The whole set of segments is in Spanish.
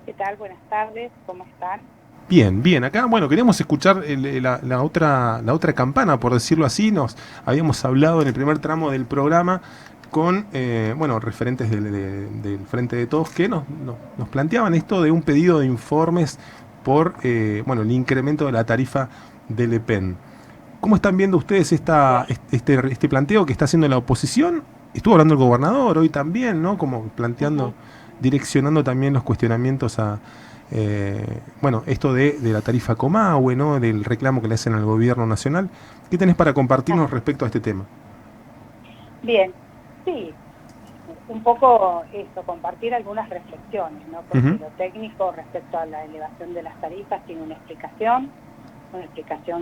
¿Qué tal? Buenas tardes, ¿cómo están? Bien, bien. Acá, bueno, queríamos escuchar la otra campana, por decirlo así. Nos habíamos hablado en el primer tramo del programa con, bueno, referentes del Frente de Todos que nos planteaban esto de un pedido de informes por, bueno, el incremento de la tarifa del EPEN. ¿Cómo están viendo ustedes Bien, este planteo que está haciendo la oposición? Estuvo hablando el gobernador hoy también, ¿no? Como ujú, planteando, direccionando también los cuestionamientos a, bueno, esto de la tarifa Comahue, ¿no? Del reclamo que le hacen al gobierno nacional. ¿Qué tenés para compartirnos ajá. respecto a este tema? Bien, sí, un poco eso, compartir algunas reflexiones, ¿no? Porque Ujú. lo técnico respecto a la elevación de las tarifas tiene una explicación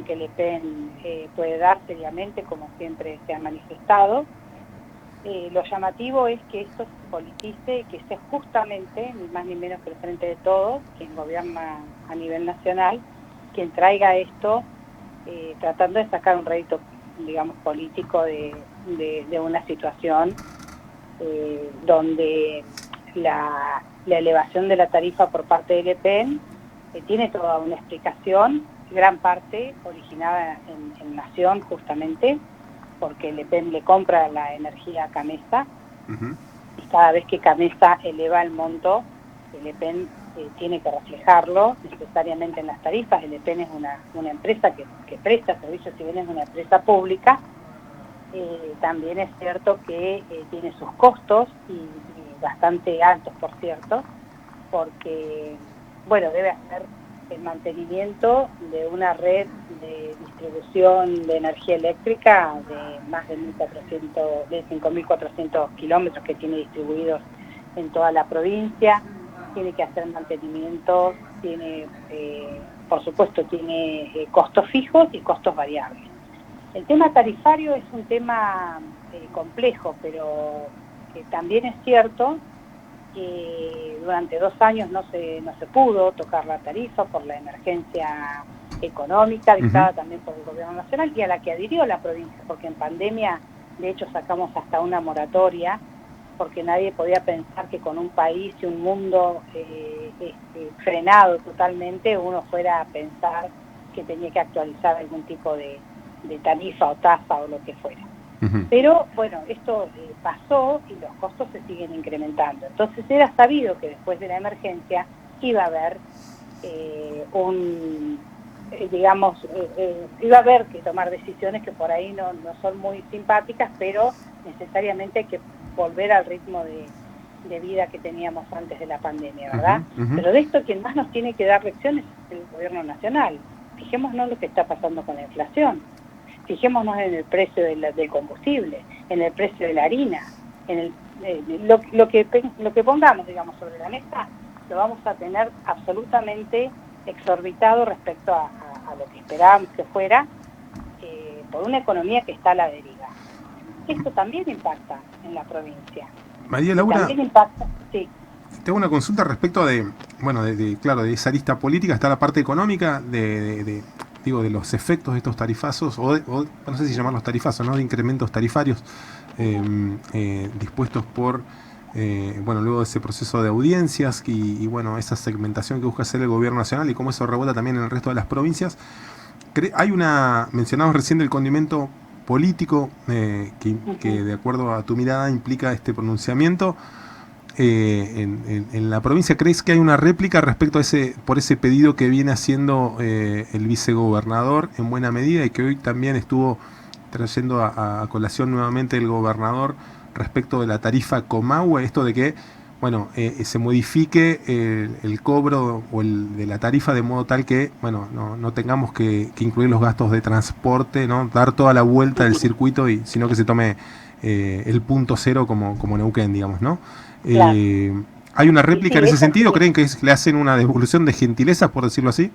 que el EPEN puede dar seriamente, como siempre se ha manifestado. Lo llamativo es que esto se politice y que sea justamente, ni más ni menos que el Frente de Todos, quien gobierna a nivel nacional, quien traiga esto tratando de sacar un rédito, digamos, político de una situación donde la elevación de la tarifa por parte del EPEN tiene toda una explicación, gran parte originada en Nación justamente, porque el EPEN le compra la energía a Camesa y cada vez que Camesa eleva el monto, el EPEN tiene que reflejarlo necesariamente en las tarifas. El EPEN es una empresa que presta servicios, si bien es una empresa pública, también es cierto que tiene sus costos y bastante altos, por cierto, porque, bueno, debe hacer el mantenimiento de una red de distribución de energía eléctrica de más de 1.400, de 5.400 kilómetros que tiene distribuidos en toda la provincia. Tiene que hacer mantenimientos, tiene, por supuesto, tiene costos fijos y costos variables. El tema tarifario es un tema complejo, pero también es cierto que durante 2 años no se pudo tocar la tarifa por la emergencia económica Ujú. dictada también por el gobierno nacional y a la que adhirió la provincia, porque en pandemia de hecho sacamos hasta una moratoria, porque nadie podía pensar que con un país y un mundo frenado totalmente uno fuera a pensar que tenía que actualizar algún tipo de tarifa o tasa o lo que fuera. Ujú. Pero bueno, esto pasó y los costos se siguen incrementando. Entonces era sabido que después de la emergencia iba a haber digamos, iba a haber que tomar decisiones que por ahí no son muy simpáticas, pero necesariamente hay que volver al ritmo de vida que teníamos antes de la pandemia, Ujú. ¿verdad? Ujú. Pero de esto quien más nos tiene que dar lecciones es el gobierno nacional. Fijémonos lo que está pasando con la inflación. Fijémonos en el precio del combustible, en el precio de la harina, en lo que pongamos, digamos, sobre la mesa, lo vamos a tener absolutamente exorbitado respecto a lo que esperábamos que fuera, por una economía que está a la deriva. Esto también impacta en la provincia, María y Laura, también impacta, sí. te hago una consulta respecto de, bueno, claro, de esa lista política, está la parte económica digo, de los efectos de estos tarifazos, o no sé si llamarlos tarifazos, ¿no? De incrementos tarifarios Uh-huh. dispuestos por, bueno, luego de ese proceso de audiencias bueno, esa segmentación que busca hacer el gobierno nacional y cómo eso rebota también en el resto de las provincias. Hay mencionamos recién el condimento político que Uh-huh. de acuerdo a tu mirada implica este pronunciamiento en la provincia. ¿Crees que hay una réplica respecto a por ese pedido que viene haciendo el vicegobernador en buena medida y que hoy también estuvo trayendo a colación nuevamente el gobernador respecto de la tarifa Comahue, esto de que, bueno, se modifique el cobro de la tarifa de modo tal que, bueno, no tengamos que incluir los gastos de transporte, ¿no? Dar toda la vuelta del Uh-huh. circuito, sino que se tome el punto cero como Neuquén, digamos, ¿no? Claro. Eh, ¿Hay una Y réplica en sí, ese eso sentido? sí. ¿Creen que le hacen una devolución de gentilezas, por decirlo así?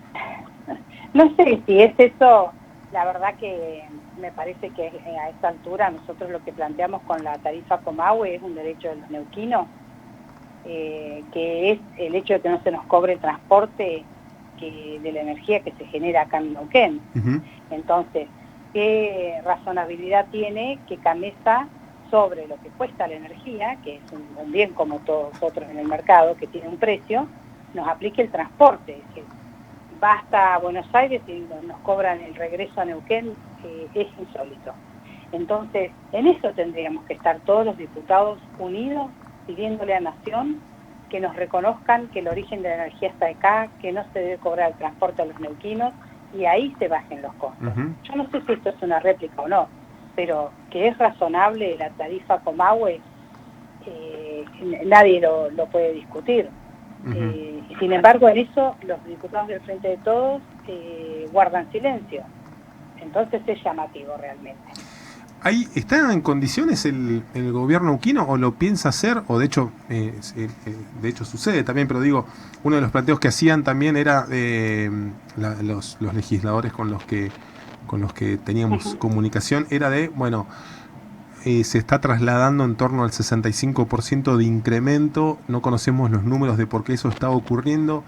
No sé si es eso, la verdad que me parece que a esta altura nosotros lo que planteamos con la tarifa Comahue es un derecho de los neuquinos, que es el hecho de que no se nos cobre el transporte de la energía que se genera acá en Neuquén. Ujú. Entonces, ¿qué razonabilidad tiene que Camesa, sobre lo que cuesta la energía, que es un bien como todos otros en el mercado, que tiene un precio, nos aplique el transporte. Es decir, basta a Buenos Aires y nos cobran el regreso a Neuquén, es insólito. Entonces, en eso tendríamos que estar todos los diputados unidos, pidiéndole a Nación que nos reconozcan que el origen de la energía está acá, que no se debe cobrar el transporte a los neuquinos, y ahí se bajen los costos. Yo no sé si esto es una réplica o no, pero que es razonable la tarifa Comahue, nadie lo puede discutir. Sin embargo, en eso los diputados del Frente de Todos guardan silencio. Entonces es llamativo realmente. ¿Está en condiciones el gobierno neuquino o lo piensa hacer? O de hecho sucede también, pero digo, uno de los planteos que hacían también era los legisladores con los que teníamos comunicación, era de, bueno, se está trasladando en torno al 65% de incremento, no conocemos los números de por qué eso está ocurriendo.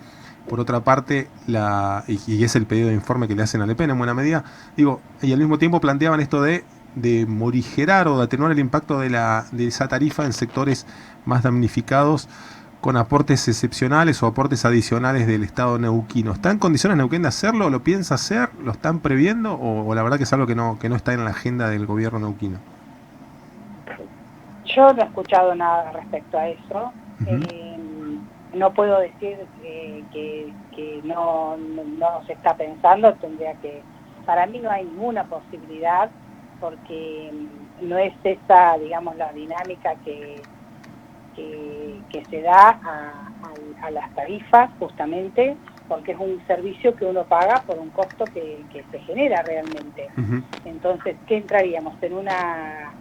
Por otra parte, y es el pedido de informe que le hacen al EPEN en buena medida, digo, y al mismo tiempo planteaban esto de morigerar o de atenuar el impacto de esa tarifa en sectores más damnificados con aportes excepcionales o aportes adicionales del Estado neuquino. ¿Está en condiciones Neuquén de hacerlo? ¿Lo piensa hacer? ¿Lo están previendo? ¿O la verdad que es algo que no está en la agenda del gobierno neuquino? Yo no he escuchado nada respecto a eso. No puedo decir que no se está pensando. Para mí no hay ninguna posibilidad, porque no es esa, digamos, la dinámica que se da a las tarifas, justamente porque es un servicio que uno paga por un costo que se genera realmente. Entonces, ¿qué entraríamos? En una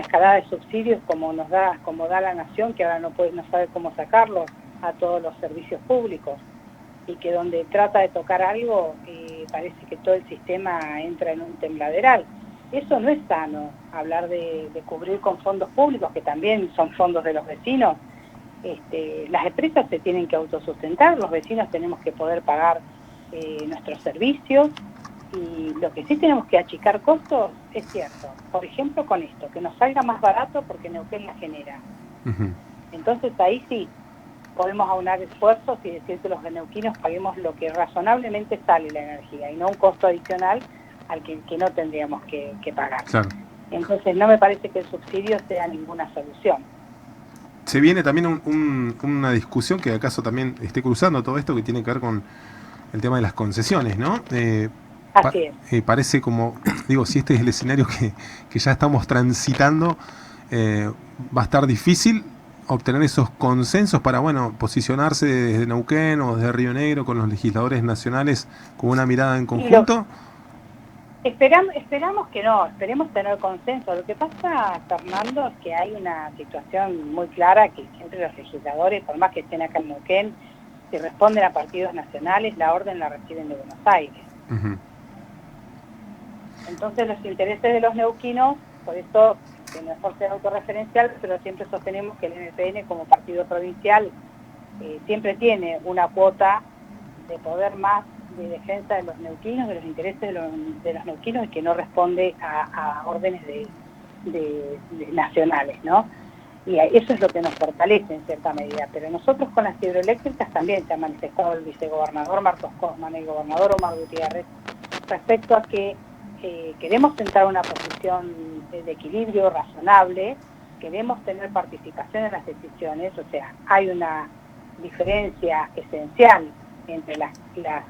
escalada de subsidios como da la Nación, que ahora no sabe cómo sacarlos a todos los servicios públicos, y que donde trata de tocar algo parece que todo el sistema entra en un tembladeral. Eso no es sano, hablar de cubrir con fondos públicos, que también son fondos de los vecinos. Las empresas se tienen que autosustentar, los vecinos tenemos que poder pagar nuestros servicios, y lo que sí tenemos que achicar costos, es cierto. Por ejemplo, con esto, que nos salga más barato porque Neuquén la genera. Entonces ahí sí podemos aunar esfuerzos y decir que los neuquinos paguemos lo que razonablemente sale la energía y no un costo adicional al que no tendríamos que pagar. Claro. Entonces no me parece que el subsidio sea ninguna solución. Se viene también una discusión que acaso también esté cruzando todo esto, que tiene que ver con el tema de las concesiones, ¿no? Así es. Parece como, digo, si este es el escenario que ya estamos transitando, va a estar difícil obtener esos consensos para, bueno, posicionarse desde Neuquén o desde Río Negro con los legisladores nacionales con una mirada en conjunto. Esperamos que no, esperemos tener consenso. Lo que pasa, Fernando, es que hay una situación muy clara, que siempre los legisladores, por más que estén acá en Neuquén, si responden a partidos nacionales, la orden la reciben de Buenos Aires. Entonces los intereses de los neuquinos, por eso que no es por ser autorreferencial, pero siempre sostenemos que el MPN como partido provincial siempre tiene una cuota de poder más de defensa de los neuquinos, de los intereses de los neuquinos, y que no responde a órdenes de nacionales, ¿no? Y eso es lo que nos fortalece en cierta medida. Pero nosotros con las hidroeléctricas también se ha manifestado el vicegobernador Marcos Cosman, el gobernador Omar Gutiérrez, respecto a que queremos sentar una posición de equilibrio razonable, queremos tener participación en las decisiones. O sea, hay una diferencia esencial entre las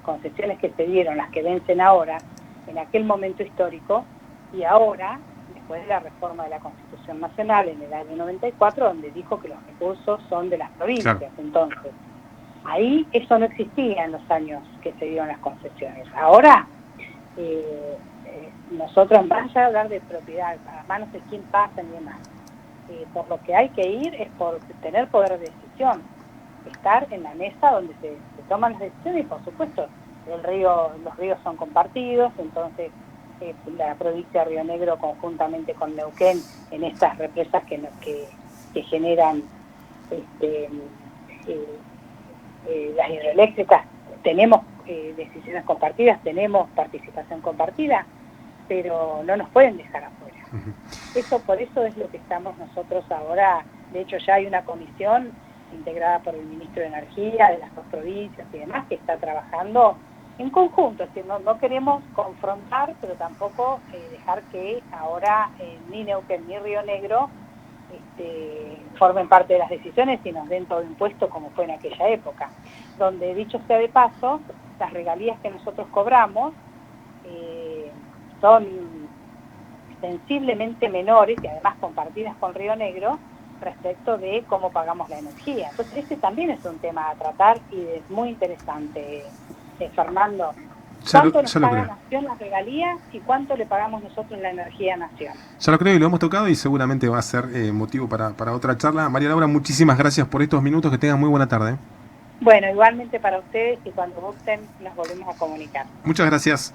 concesiones que se dieron, las que vencen ahora, en aquel momento histórico, y ahora, después de la reforma de la Constitución Nacional en el año 94, donde dijo que los recursos son de las provincias. Claro. Entonces, ahí eso no existía en los años que se dieron las concesiones. Ahora, nosotros, más allá de hablar de propiedad, a manos de quién pasa y demás, por lo que hay que ir es por tener poder de decisión, estar en la mesa donde se toman las decisiones. Y por supuesto, los ríos son compartidos, entonces la provincia de Río Negro conjuntamente con Neuquén, en estas represas que generan las hidroeléctricas, tenemos decisiones compartidas, tenemos participación compartida, pero no nos pueden dejar afuera. Por eso es lo que estamos nosotros ahora. De hecho, ya hay una comisión integrada por el Ministro de Energía de las dos provincias y demás, que está trabajando en conjunto. Es decir, no queremos confrontar, pero tampoco dejar que ahora ni Neuquén ni Río Negro formen parte de las decisiones y nos den todo impuesto como fue en aquella época, donde, dicho sea de paso, las regalías que nosotros cobramos son sensiblemente menores y además compartidas con Río Negro respecto de cómo pagamos la energía. Entonces este también es un tema a tratar y es muy interesante, Fernando. ¿Cuánto nos paga Nación las regalías y cuánto le pagamos nosotros la energía a Nación? Ya lo creo y lo hemos tocado y seguramente va a ser motivo para otra charla. María Laura, muchísimas gracias por estos minutos, que tengan muy buena tarde. Bueno, igualmente para ustedes, y cuando gusten nos volvemos a comunicar. Muchas gracias.